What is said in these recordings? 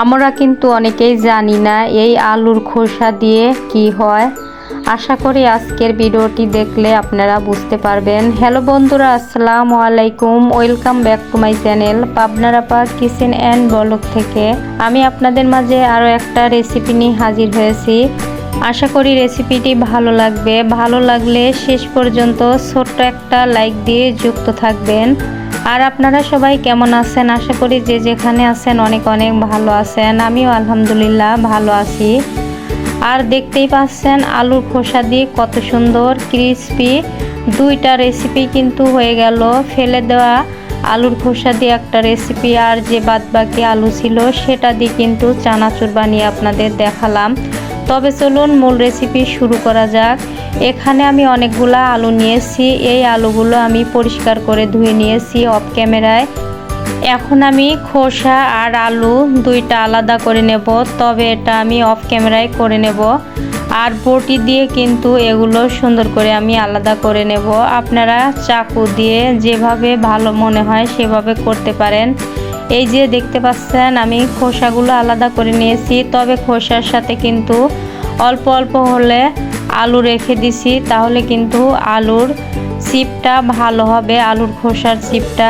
আমরা কিন্তু অনেকেই জানি না এই আলুর খোসা দিয়ে কি হয়। আশা করি আজকের ভিডিওটি দেখলে আপনারা বুঝতে পারবেন। হ্যালো বন্ধুরা, আসসালামু আলাইকুম, welcome back to my channel পাবনার আপা কিচেন অ্যান্ড ব্লগ থেকে। আমি আপনাদের মাঝে আরও একটা রেসিপি নিয়ে হাজির হয়েছি। আশা করি রেসিপিটি ভালো লাগবে। ভালো লাগলে শেষ পর্যন্ত ছোট্ট একটা লাইক দিয়ে যুক্ত থাকবেন। আর আপনারা সবাই কেমন আছেন? আশা করি যে যেখানে আছেন অনেক অনেক ভালো আছেন। আমিও আলহামদুলিল্লাহ ভালো আছি। আর দেখতেই পাচ্ছেন আলুর খোসা দিয়ে কত সুন্দর ক্রিসপি দুইটা রেসিপি কিন্তু হয়ে গেল। ফেলে দেওয়া আলুর খোসা দিয়ে একটা রেসিপি, আর যে বাদবাকি আলু ছিল সেটা দিয়ে কিন্তু চানাচুর বানিয়ে আপনাদের দেখালাম। তবে চলুন মূল রেসিপি শুরু করা যাক। এখানে আমি অনেকগুলো আলু নিয়েছি। এই আলুগুলো আমি পরিষ্কার করে ধুয়ে নিয়েছি অফ ক্যামেরায়। এখন আমি খোসা আর আলু দুইটা আলাদা করে নেব, তবে এটা আমি অফ ক্যামেরায় করে নেব। আর বটি দিয়ে কিন্তু এগুলো সুন্দর করে আমি আলাদা করে নেব। আপনারা চাকু দিয়ে যেভাবে ভালো মনে হয় সেভাবে করতে পারেন। এই যে দেখতে পাচ্ছেন আমি খোসাগুলো আলাদা করে নিয়েছি, তবে খোসার সাথে কিন্তু অল্প অল্প হলে আলু রেখে দিছি, তাহলে কিন্তু আলুর চিপটা ভালো হবে, আলুর খোসার চিপটা।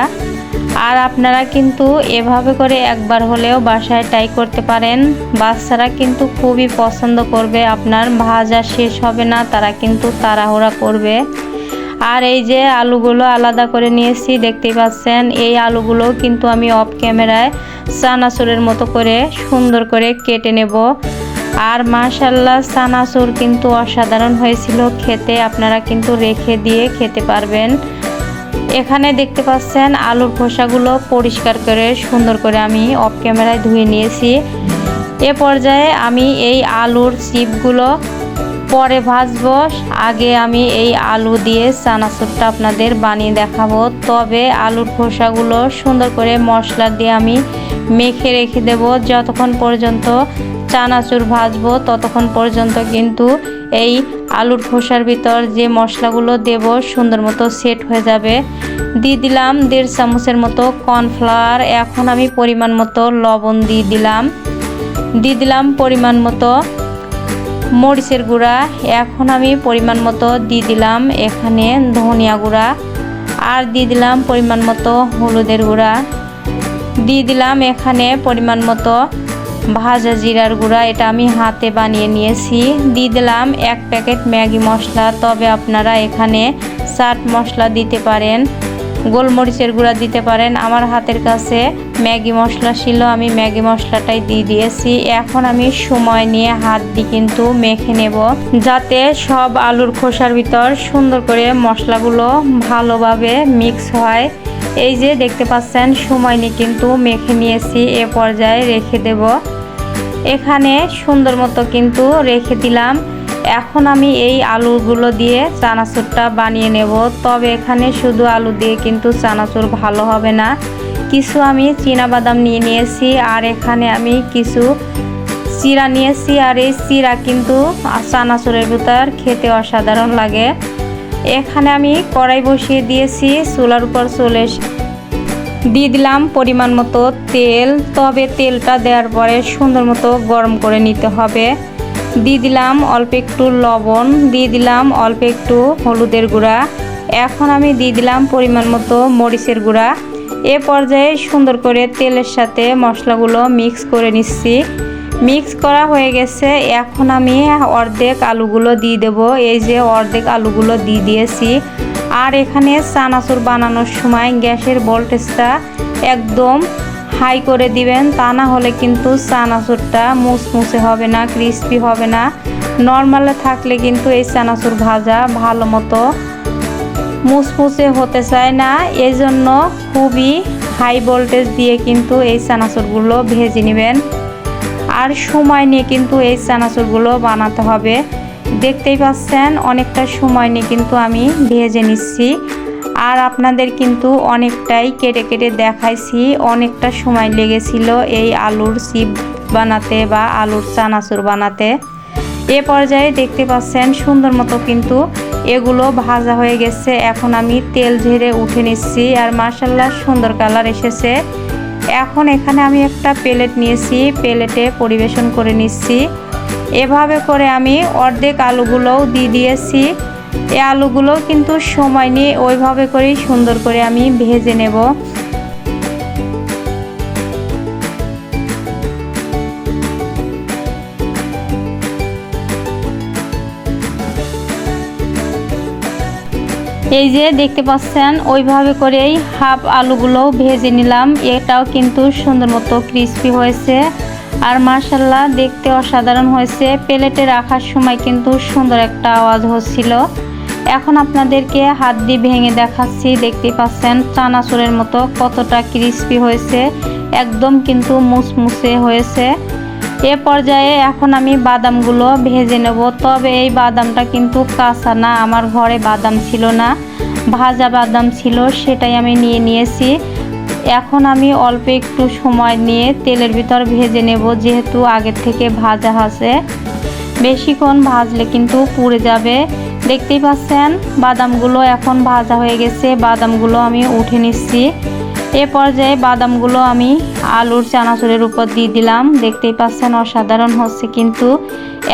আর আপনারা কিন্তু এভাবে করে একবার হলেও বাসায় ট্রাই করতে পারেন। বাচ্চারা কিন্তু খুবই পছন্দ করবে, আপনার ভাজা শেষ হবে না, তারা কিন্তু তাড়াহুড়া করবে। আর এই যে আলুগুলো আলাদা করে নিয়েছি দেখতেই পাচ্ছেন। এই আলুগুলো কিন্তু আমি অফ ক্যামেরায় চানাচুরের মতো করে সুন্দর করে কেটে নেব। আর মাশাআল্লাহ চানাচুর কিন্তু অসাধারণ হয়েছিল খেতে। আপনারা কিন্তু রেখে দিয়ে খেতে পারবেন। এখানে দেখতে পাচ্ছেন আলুর খোসাগুলো পরিষ্কার করে সুন্দর করে আমি অফ ক্যামেরায় ধুয়ে নিয়েছি। এ পর্যায়ে আমি এই আলুর চিপগুলো পরে ভাজবো। আগে আমি এই আলু দিয়ে চানাচুরটা আপনাদের বানিয়ে দেখাবো। তবে আলুর খোসাগুলো সুন্দর করে মশলা দিয়ে আমি মেখে রেখে দেব। যতক্ষণ পর্যন্ত চানাচুর ভাজবো ততক্ষণ পর্যন্ত কিন্তু এই আলুর খোসার ভিতর যে মশলাগুলো দেব সুন্দর মতো সেট হয়ে যাবে। দিয়ে দিলাম 1.5 চামচের মতো কর্নফ্লাওয়ার। এখন আমি পরিমাণ মতো লবণ দিয়ে দিলাম পরিমাণ মতো মরিচের গুঁড়া। এখন আমি পরিমাণ মতো দিয়ে দিলাম এখানে ধনিয়া গুঁড়া। আর দিয়ে দিলাম পরিমাণ মতো হলুদের গুঁড়া। দিয়ে দিলাম এখানে পরিমাণ মতো ভাজা জিরার গুঁড়া, এটা আমি হাতে বানিয়ে নিয়েছি। দিয়ে দিলাম 1 প্যাকেট ম্যাগি মশলা, তবে আপনারা এখানে চাট মশলা দিতে পারেন, গোলমরিচের গুঁড়া দিতে পারেন। আমার হাতের কাছে ম্যাগি মশলা ছিল, আমি ম্যাগি মশলাটাই দিয়ে দিয়েছি। এখন আমি সময় নিয়ে হাত দিয়ে কিন্তু মেখে নেব, যাতে সব আলুর খোসার ভিতর সুন্দর করে মশলাগুলো ভালোভাবে মিক্স হয়। এই যে দেখতে পাচ্ছেন সময় নিয়ে কিন্তু মেখে নিয়েছি। এ পর্যায়ে রেখে দেব। এখানে সুন্দর মতো কিন্তু রেখে দিলাম। এখন আমি এই আলুগুলো দিয়ে চানাচুরটা বানিয়ে নেব। তবে এখানে শুধু আলু দিয়ে কিন্তু চানাচুর ভালো হবে না। কিছু আমি চীনাবাদাম নিয়ে নিয়েছি, আর এখানে আমি কিছু চিড়া নিয়েছি। আর এই চিড়া কিন্তু চানাচুরের ভিতর খেতে অসাধারণ লাগে। এখানে আমি কড়াই বসিয়ে দিয়েছি, চুলার উপর চলে দিয়ে দিলাম পরিমাণ মতো তেল। তবে তেলটা দেওয়ার পরে সুন্দর মতো গরম করে নিতে হবে। দিয়ে দিলাম অল্প একটু লবণ, দিয়ে দিলাম অল্প একটু হলুদের গুঁড়া। এখন আমি দিয়ে দিলাম পরিমাণ মতো মরিচের গুঁড়া। এ পর্যায়ে সুন্দর করে তেলের সাথে মশলাগুলো মিক্স করে নিচ্ছি। মিক্স করা হয়ে গেছে। এখন আমি অর্ধেক আলুগুলো দিয়ে দেব। এই যে অর্ধেক আলুগুলো দিয়ে দিয়েছি। আর এখানে চানাচুর বানানোর সময় গ্যাসের ভোল্টেজটা একদম হাই করে দিবেন, তা না হলে কিন্তু চানাচুরটা মুচমুচে হবে না, ক্রিস্পি হবে না। নর্মালে থাকলে কিন্তু এই চানাচুর ভাজা ভালো মতো মুচমুচে হতে চায় না। এই জন্য খুবই হাই ভোল্টেজ দিয়ে কিন্তু এই চানাচুরগুলো ভেজে নেবেন। আর সময় নিয়ে কিন্তু এই চানাচুরগুলো বানাতে হবে। দেখতেই পাচ্ছেন অনেকটা সময় নিয়ে কিন্তু আমি ভেজে নিচ্ছি। আর আপনাদের কিন্তু অনেকটাই কেটে কেটে দেখাইছি, অনেকটা সময় লেগেছিল এই আলুর চিপ বানাতে বা আলুর চানাচুর বানাতে। এ পর্যায়ে দেখতে পাচ্ছেন সুন্দর মতো কিন্তু এগুলো ভাজা হয়ে গেছে। এখন আমি তেল ঝেড়ে উঠে নিচ্ছি। আর মাশাআল্লাহ সুন্দর কালার এসেছে। এখন এখানে আমি একটা প্লেট নিয়েছি, প্লেটে পরিবেশন করে নিচ্ছি। এভাবে করে আমি অর্ধেক আলুগুলোও দিয়ে দিয়েছি। এই আলুগুলো কিন্তু সময় নিয়ে ওইভাবে করেই সুন্দর করে আমি ভেজে নেব। এই যে দেখতে পাচ্ছেন ওইভাবে করেই হাফ আলুগুলো ভেজে নিলাম। এটাও কিন্তু সুন্দর মতো ক্রিস্পি হয়েছে আর মাশাআল্লাহ দেখতে অসাধারণ হয়েছে। প্লেটে রাখার সময় কিন্তু সুন্দর একটা আওয়াজ হচ্ছিল। এখন আপনাদেরকে হাত দিয়ে ভেঙে দেখাচ্ছি। দেখতে পাচ্ছেন চানাচুরের মতো কতটা ক্রিস্পি হয়েছে, একদম কিন্তু মুসমুসে হয়েছে। এ পর্যায়ে এখন আমি বাদামগুলো ভেজে নেব। তবে এই বাদামটা কিন্তু কাঁচা না, আমার ঘরে বাদাম ছিল না, ভাজা বাদাম ছিল, সেটাই আমি নিয়ে নিয়েছি। এখন আমি অল্প একটু সময় নিয়ে তেলের ভিতর ভেজে নেব, যেহেতু আগের থেকে ভাজা আছে। বেশিক্ষণ ভাজলে কিন্তু পুড়ে যাবে। দেখতেই পাচ্ছেন বাদামগুলো এখন ভাজা হয়ে গেছে, বাদামগুলো আমি উঠে নিচ্ছি। এ পর্যায়ে বাদামগুলো আমি আলুর চানাচুরের উপর দিয়ে দিলাম। দেখতেই পাচ্ছেন অসাধারণ হচ্ছে কিন্তু।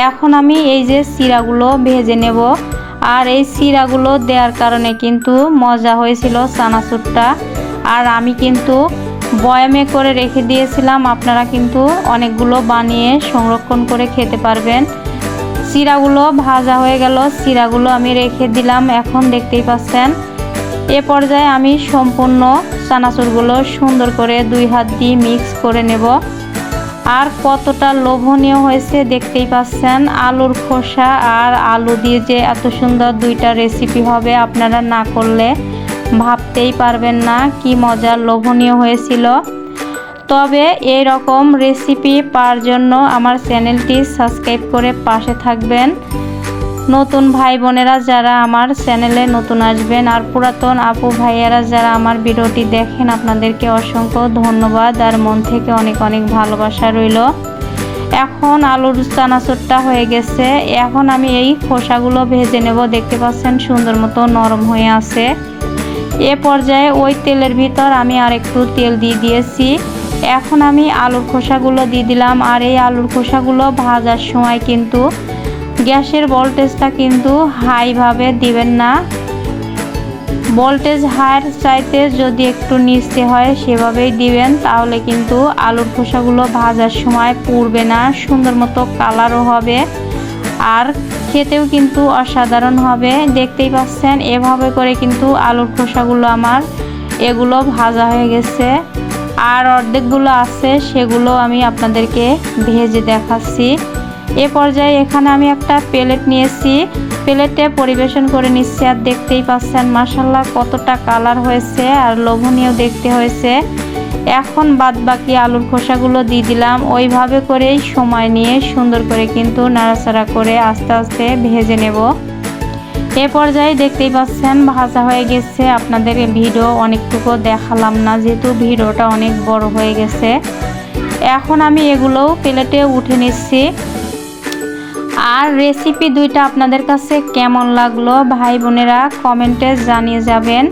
এখন আমি এই যে চিড়াগুলো ভেজে নেব, আর এই চিড়াগুলো দেওয়ার কারণে কিন্তু মজা হয়েছিল চানাচুরটা। আর আমি কিন্তু বয়ামে করে রেখে দিয়েছিলাম, আপনারা কিন্তু অনেকগুলো বানিয়ে সংরক্ষণ করে খেতে পারবেন। চিড়াগুলো ভাজা হয়ে গেল, চিড়াগুলো আমি রেখে দিলাম। এখন দেখতেই পাচ্ছেন এ পর্যায়ে আমি সম্পূর্ণ চানাচুরগুলো সুন্দর করে 2 হাত দিয়ে মিক্স করে নেব। আর কতটা লোভনীয় হয়েছে দেখতেই পাচ্ছেন। আলুর খোসা আর আলু দিয়ে যে এত সুন্দর দুইটা রেসিপি হবে, আপনারা না করলে ভাবতেই পারবেন না কি মজার লোভনীয় হয়েছিল। তবে এই রকম রেসিপি পাওয়ার জন্য আমার চ্যানেলটি সাবস্ক্রাইব করে পাশে থাকবেন। নতুন ভাই বোনেরা যারা আমার চ্যানেলে নতুন আসবেন আর পুরাতন আপু ভাইয়ারা যারা আমার ভিডিওটি দেখেন, আপনাদেরকে অসংখ্য ধন্যবাদ আর মন থেকে অনেক অনেক ভালোবাসা রইল। এখন আলুর চানাচুরটা হয়ে গেছে। এখন আমি এই খোসাগুলো ভেজে নেব। দেখতে পাচ্ছেন সুন্দর মতো নরম হয়ে আছে। এ পর্যায়ে ওই তেলের ভিতর আমি আর একটু তেল দিয়ে দিয়েছি। এখন আমি আলুর খোসাগুলো দিয়ে দিলাম। আর এই আলুর খোসাগুলো ভাজার সময় কিন্তু গ্যাসের ভোল্টেজটা কিন্তু হাইভাবে দিবেন না। ভোল্টেজ হাইয়ের চাইতে যদি একটু নিচে হয় সেভাবেই দিবেন, তাহলে কিন্তু আলুর খোসাগুলো ভাজার সময় পুড়বে না, সুন্দর মতো কালারও হবে আর খেতেও কিন্তু অসাধারণ হবে। দেখতেই পাচ্ছেন এভাবে করে কিন্তু আলুর খোসাগুলো আমার এগুলো ভাজা হয়ে গেছে। আর অর্ধেকগুলো আছে সেগুলো আমি আপনাদেরকে ভেজে দেখাচ্ছি। এ পর্যায়ে এখানে আমি একটা প্লেট নিয়েছি, প্লেটে পরিবেশন করে নিচ্ছি। আর দেখতেই পাচ্ছেন মাশাআল্লাহ কতটা কালার হয়েছে আর লোভনীয় দেখতে হয়েছে। এখন বাদ বাকি আলুর খোসাগুলো দিয়ে দিলাম। ওইভাবে করেই সময় নিয়ে সুন্দর করে কিন্তু নাড়াচাড়া করে আস্তে আস্তে ভেজে নেব। এ পর্যায়ে দেখতেই পাচ্ছেন ভাজা হয়ে গেছে। আপনাদের ভিডিও অনেকটুকু দেখালাম না, যেহেতু ভিডিওটা অনেক বড় হয়ে গেছে। এখন আমি এগুলোও প্লেটে উঠে নিচ্ছি। আর রেসিপি দুইটা আপনাদের কাছে কেমন লাগলো ভাই বোনেরা কমেন্টে জানিয়ে যাবেন।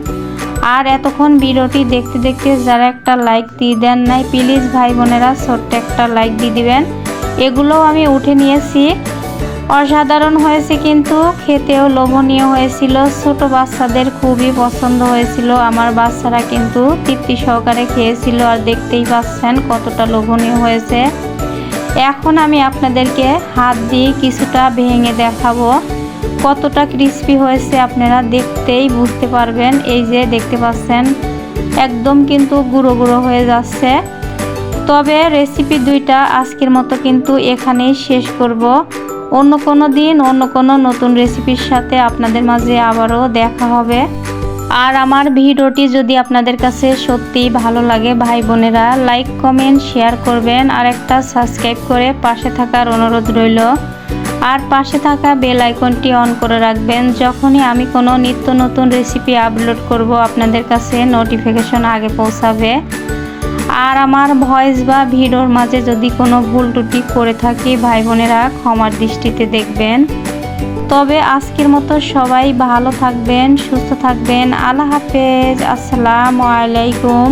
আর এতক্ষণ ভিডিওটি দেখতে দেখতে যারা একটা লাইক দিয়ে দেন নাই, প্লিজ ভাই বোনেরা ছোট্ট একটা লাইক দিয়ে দিবেন। এগুলোও আমি উঠে নিয়েছি। অসাধারণ হয়েছে কিন্তু খেতেও লোভনীয় হয়েছিল। ছোট বাচ্চাদের খুবই পছন্দ হয়েছিল, আমার বাচ্চারা কিন্তু তৃপ্তি সহকারে খেয়েছিল। আর দেখতেই পাচ্ছেন কতটা লোভনীয় হয়েছে। এখন আমি আপনাদেরকে হাত দিয়ে কিছুটা ভেঙে দেখাবো কতটা ক্রিস্পি হয়েছে, আপনারা দেখতেই বুঝতে পারবেন। এই যে দেখতে পাচ্ছেন একদম কিন্তু গুঁড়ো গুঁড়ো হয়ে যাচ্ছে। তবে রেসিপি দুইটা আজকের মতো কিন্তু এখানেই শেষ করব। অন্য কোনো দিন অন্য কোনো নতুন রেসিপির সাথে আপনাদের মাঝে আবারও দেখা হবে। আর আমার ভিডিওটি যদি আপনাদের কাছে সত্যি ভালো লাগে ভাই বোনেরা লাইক কমেন্ট শেয়ার করবেন আর একটা সাবস্ক্রাইব করে পাশে থাকার অনুরোধ রইল। আর পাশে থাকা বেল আইকনটি অন করে রাখবেন, যখনই আমি কোনো নিত্য নতুন রেসিপি আপলোড করব আপনাদের কাছে নোটিফিকেশন আগে পৌঁছাবে। আর আমার ভয়েস বা ভিডিওর মাঝে যদি কোনো ভুল ত্রুটি করে থাকি ভাই বোনেরা ক্ষমার দৃষ্টিতে দেখবেন। তবে আজকের মতো সবাই ভালো থাকবেন, সুস্থ থাকবেন। আল্লাহ হাফেজ, আসসালামু আলাইকুম।